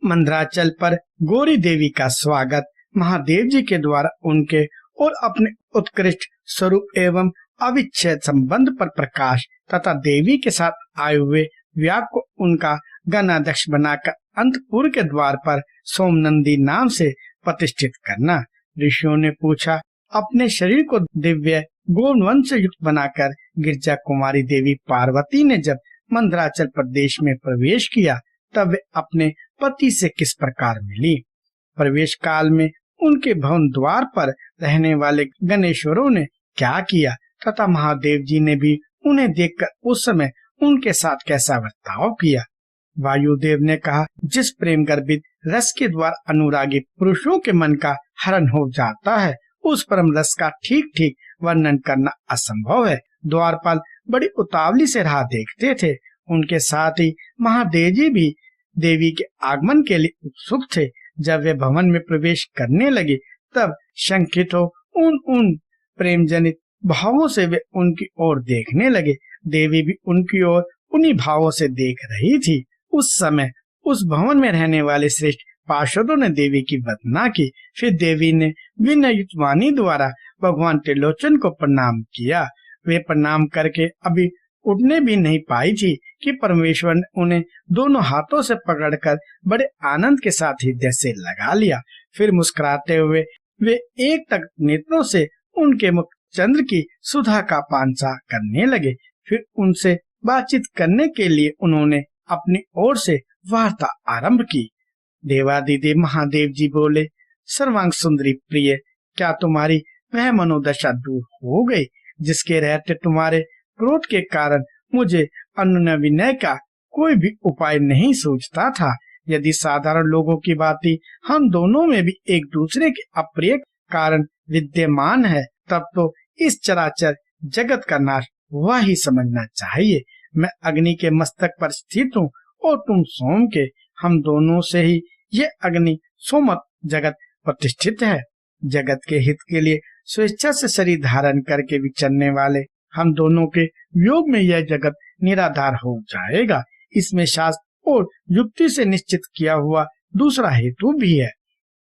मंदराचल पर गौरी देवी का स्वागत महादेव जी के द्वारा उनके और अपने उत्कृष्ट स्वरूप एवं अविच्छेद संबंध पर प्रकाश तथा देवी के साथ आए हुए व्याप को उनका गणाध्यक्ष बनाकर अंतपुर के द्वार पर सोमनंदी नाम से प्रतिष्ठित करना। ऋषियों ने पूछा, अपने शरीर को दिव्य गोवंश से युक्त बनाकर गिरजा कुमारी देवी पार्वती ने जब मंदराचल प्रदेश में प्रवेश किया तब वे अपने पति से किस प्रकार मिली। प्रवेश काल में उनके भवन द्वार पर रहने वाले गणेश्वरों ने क्या किया तथा महादेव जी ने भी उन्हें देखकर उस समय उनके साथ कैसा बर्ताव किया। वायुदेव ने कहा, जिस प्रेम गर्भित रस के द्वारा अनुरागी पुरुषों के मन का हरण हो जाता है, उस परम रस का ठीक ठीक वर्णन करना असंभव है। द्वारपाल बड़ी उतावली से राह देखते थे। उनके साथ ही महादेव जी भी देवी के आगमन के लिए उत्सुक थे। जब वे भवन में प्रवेश करने लगे तब शंकित हो उन प्रेम जनित भावों से वे उनकी ओर देखने लगे। देवी भी उनकी ओर उन्हीं भावों से देख रही थी। उस समय उस भवन में रहने वाले श्रेष्ठ पार्षदों ने देवी की वंदना की। फिर देवी ने विनययुक्त वाणी द्वारा भगवान त्रिलोचन को प्रणाम किया। वे प्रणाम करके अभी उठने भी नहीं पाई थी कि परमेश्वर ने उन्हें दोनों हाथों से पकड़कर बड़े आनंद के साथ हृदय से लगा लिया। फिर मुस्कुराते हुए वे एक तक नेत्रों से उनके मुख चंद्र की सुधा का पानसा करने लगे। फिर उनसे बातचीत करने के लिए उन्होंने अपनी ओर से वार्ता आरंभ की। देवादिदेव महादेव जी बोले, सर्वांग सुंदरी प्रिय, क्या तुम्हारी वह मनोदशा दूर हो गई जिसके रहते तुम्हारे क्रोध के कारण मुझे अनुनय विनय का कोई भी उपाय नहीं सूझता था। यदि साधारण लोगों की भांति हम दोनों में भी एक दूसरे के अप्रिय कारण विद्यमान है, तब तो इस चराचर जगत का नाश हुआ ही समझना चाहिए। मैं अग्नि के मस्तक पर स्थित हूँ और तुम सोम के। हम दोनों से ही ये अग्नि सोमत जगत प्रतिष्ठित है। जगत के हित के लिए स्वेच्छा से शरीर धारण करके विचरने वाले हम दोनों के वियोग में यह जगत निराधार हो जाएगा। इसमें शास्त्र और युक्ति से निश्चित किया हुआ दूसरा हेतु भी है।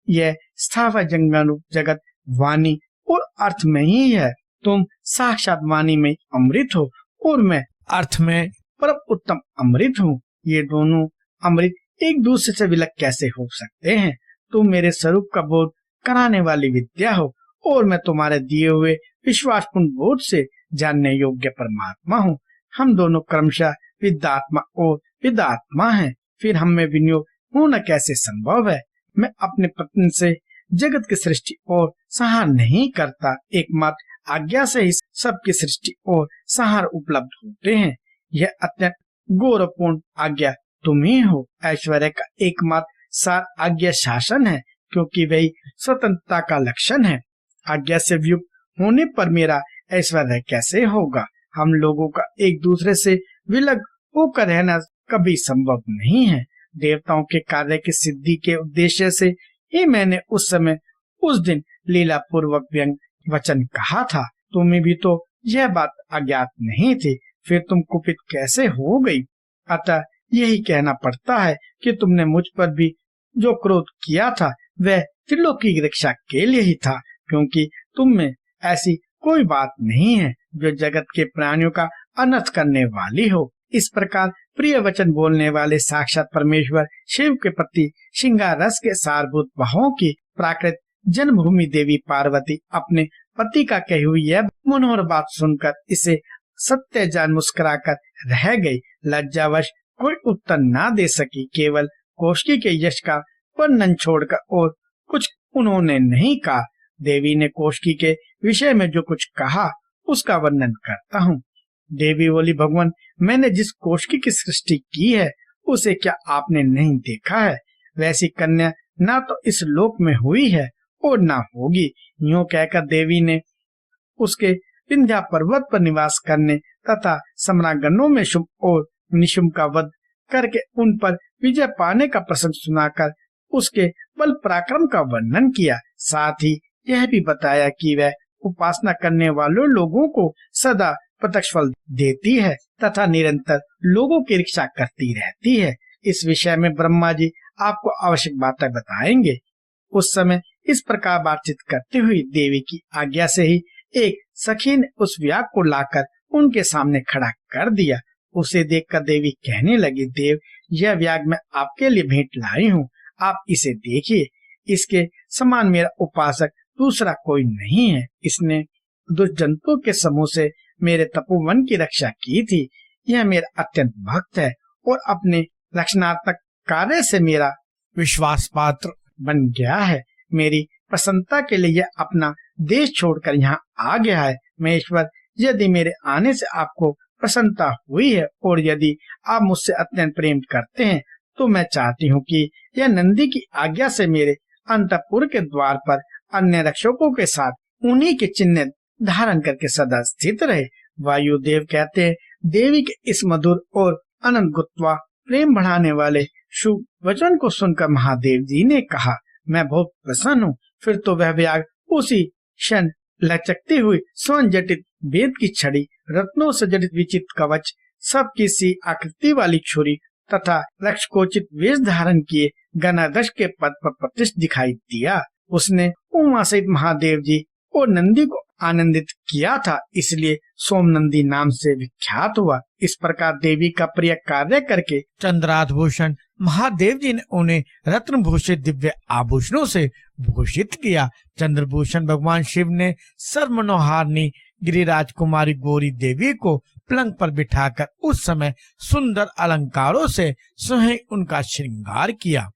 यह स्थावर जंगम जगत वाणी और अर्थ में ही है। तुम साक्षात वाणी में अमृत हो और मैं अर्थ में परम उत्तम अमृत हूँ। ये दोनों अमृत एक दूसरे से विलग कैसे हो सकते हैं। तुम मेरे स्वरूप का बोध कराने वाली विद्या हो और मैं तुम्हारे दिए हुए विश्वासपूर्ण बोध से जानने योग्य परमात्मा हूँ। हम दोनों क्रमशः विद्यात्मा और विद्यात्मा हैं। फिर हम में विनियोग होना कैसे संभव है। मैं अपने पत्नी से जगत की सृष्टि और संहार नहीं करता। एकमात्र आज्ञा से ही सबकी सृष्टि और संहार उपलब्ध होते हैं। यह अत्यंत गौरवपूर्ण आज्ञा तुम ही हो। ऐश्वर्य का एकमात्र सार आज्ञा शासन है, क्योंकि वही स्वतंत्रता का लक्षण है। आज्ञा से युक्त होने पर मेरा ऐश्वर्य कैसे होगा। हम लोगों का एक दूसरे से विलग होकर रहना कभी संभव नहीं है। देवताओं के कार्य की सिद्धि के उद्देश्य से ही मैंने उस समय उस दिन लीला पूर्वक व्यंग वचन कहा था। तुम्हें भी तो यह बात अज्ञात नहीं थी, फिर तुम कुपित कैसे हो गई। अतः यही कहना पड़ता है कि तुमने मुझ पर भी जो क्रोध किया था वह त्रिलोक की रक्षा के लिए ही था, क्योंकि तुम में ऐसी कोई बात नहीं है जो जगत के प्राणियों का अनर्थ करने वाली हो। इस प्रकार प्रिय वचन बोलने वाले साक्षात परमेश्वर शिव के प्रति श्रृंगार रस के सारभूत भावों की प्राकृत जन्मभूमि देवी पार्वती अपने पति का कही हुई यह मनोहर बात सुनकर इसे सत्य जान मुस्कुराकर रह गई। लज्जावश कोई उत्तर ना दे सकी। केवल कौशिकी के यश का वर्णन छोड़कर और कुछ उन्होंने नहीं कहा। देवी ने कौशिकी के विषय में जो कुछ कहा उसका वर्णन करता हूँ। देवी बोली, भगवान, मैंने जिस कौशिकी की सृष्टि की है उसे क्या आपने नहीं देखा है। वैसी कन्या ना तो इस लोक में हुई है और ना होगी। यूं कहकर देवी ने उसके विंध्या पर्वत पर निवास करने तथा सम्रागणों में शुभ और निशुम्भ का वध करके उन पर विजय पाने का प्रसंग सुनाकर उसके बल पराक्रम का वर्णन किया। साथ ही यह भी बताया कि वह उपासना करने वालों लोगों को सदा प्रत्यक्ष फल देती है तथा निरंतर लोगों की रक्षा करती रहती है। इस विषय में ब्रह्मा जी आपको आवश्यक बातें बताएंगे। उस समय इस प्रकार बातचीत करती हुई देवी की आज्ञा से ही एक सखी ने उस व्याग को लाकर उनके सामने खड़ा कर दिया। उसे देखकर देवी कहने लगी, देव, यह व्याग मैं आपके लिए भेंट लाई हूँ, आप इसे देखिए। इसके समान मेरा उपासक दूसरा कोई नहीं है। इसने दुष्ट जंतुओं के समूह से मेरे तपोवन की रक्षा की थी। यह मेरा अत्यंत भक्त है और अपने रक्षणात्मक कार्य से मेरा विश्वास पात्र बन गया है। मेरी प्रसन्नता के लिए यह अपना देश छोड़कर यहाँ आ गया है। महेश्वर, यदि मेरे आने से आपको प्रसन्नता हुई है और यदि आप मुझसे अत्यंत प्रेम करते हैं, तो मैं चाहती हूँ कि यह नंदी की आज्ञा से मेरे अंतःपुर के द्वार पर अन्य रक्षकों के साथ उन्हीं के चिन्ह धारण करके सदा स्थित रहे। वायुदेव कहते हैं, देवी के इस मधुर और अनंत गुत्वा प्रेम बढ़ाने वाले शुभ वचन को सुनकर महादेव जी ने कहा, मैं बहुत प्रसन्न हूँ। फिर तो वह व्याग उसी क्षण लचकती हुई स्वर्ण जटित वेद की छड़ी, रत्नों से जड़ित विचित्र कवच, सब किसी आकृति वाली छुरी तथा रक्षकोचित वेश धारण किए गणाध्यक्ष के पद पर प्रतिष्ठित दिखाई दिया। उसने उमा सहित महादेव जी और नंदी को आनंदित किया था, इसलिए सोमनंदी नाम से विख्यात हुआ। इस प्रकार देवी का प्रिय कार्य करके चंद्राभूषण महादेव जी ने उन्हें रत्न भूषित दिव्य आभूषणों से भूषित किया। चंद्रभूषण भगवान शिव ने सर्वमनोहारिणी गिरिराज कुमारी गौरी देवी को पलंग पर बिठाकर उस समय सुंदर अलंकारों से स्वयं उनका श्रृंगार किया।